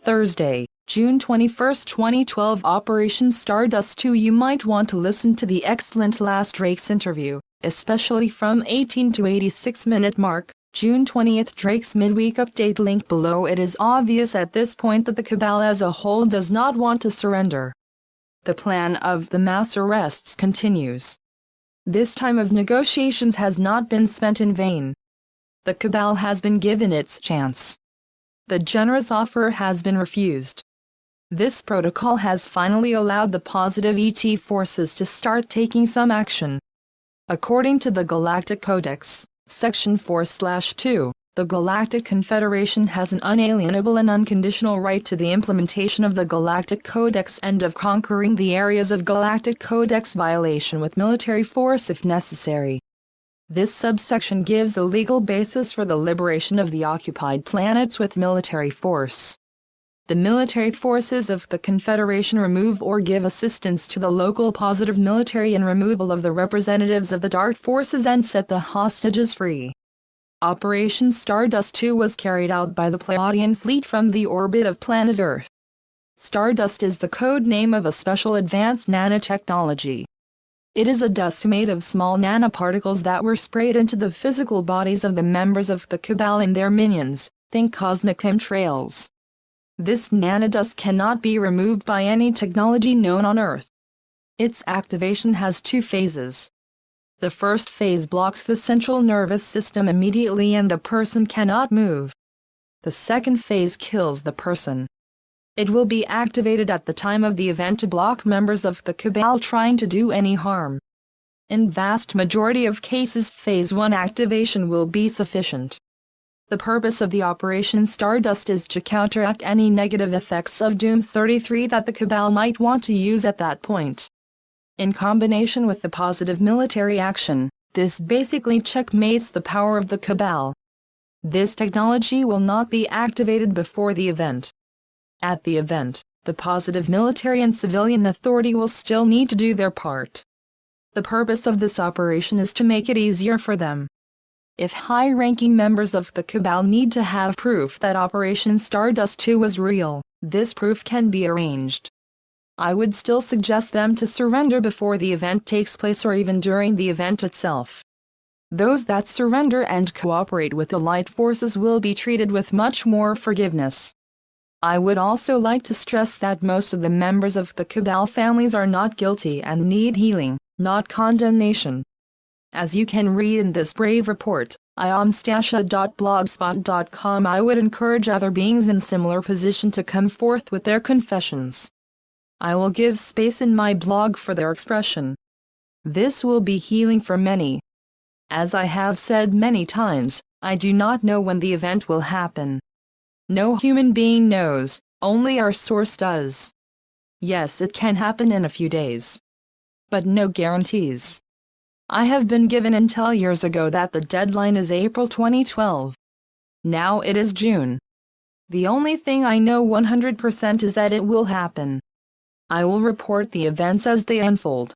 Thursday, June 21, 2012. Operation Stardust 2. You might want to listen to the excellent last Drake's interview, especially from 18 to 86-minute mark, June 20. Drake's midweek update link below. It is obvious at this point that the cabal as a whole does not want to surrender. The plan of the mass arrests continues. This time of negotiations has not been spent in vain. The cabal has been given its chance. The generous offer has been refused. This protocol has finally allowed the positive ET forces to start taking some action. According to the Galactic Codex, Section 4/2, the Galactic Confederation has an unalienable and unconditional right to the implementation of the Galactic Codex and of conquering the areas of Galactic Codex violation with military force if necessary. This subsection gives a legal basis for the liberation of the occupied planets with military force. The military forces of the Confederation remove or give assistance to the local positive military in removal of the representatives of the dark forces and set the hostages free. Operation Stardust 2 was carried out by the Pleiadian fleet from the orbit of planet Earth. Stardust is the code name of a special advanced nanotechnology. It is a dust made of small nanoparticles that were sprayed into the physical bodies of the members of the Cabal and their minions, think cosmic chemtrails. This nanodust cannot be removed by any technology known on Earth. Its activation has two phases. The first phase blocks the central nervous system immediately and a person cannot move. The second phase kills the person. It will be activated at the time of the event to block members of the Cabal trying to do any harm. In vast majority of cases, Phase 1 activation will be sufficient. The purpose of the Operation Stardust is to counteract any negative effects of Doom 33 that the Cabal might want to use at that point. In combination with the positive military action, this basically checkmates the power of the Cabal. This technology will not be activated before the event. At the event, the positive military and civilian authority will still need to do their part. The purpose of this operation is to make it easier for them. If high-ranking members of the Cabal need to have proof that Operation Stardust 2 was real, this proof can be arranged. I would still suggest them to surrender before the event takes place or even during the event itself. Those that surrender and cooperate with the light forces will be treated with much more forgiveness. I would also like to stress that most of the members of the Cabal families are not guilty and need healing, not condemnation. As you can read in this brave report, iamstasha.blogspot.com, I would encourage other beings in similar position to come forth with their confessions. I will give space in my blog for their expression. This will be healing for many. As I have said many times, I do not know when the event will happen. No human being knows, only our source does. Yes, it can happen in a few days. But no guarantees. I have been given intel years ago that the deadline is April 2012. Now it is June. The only thing I know 100% is that it will happen. I will report the events as they unfold.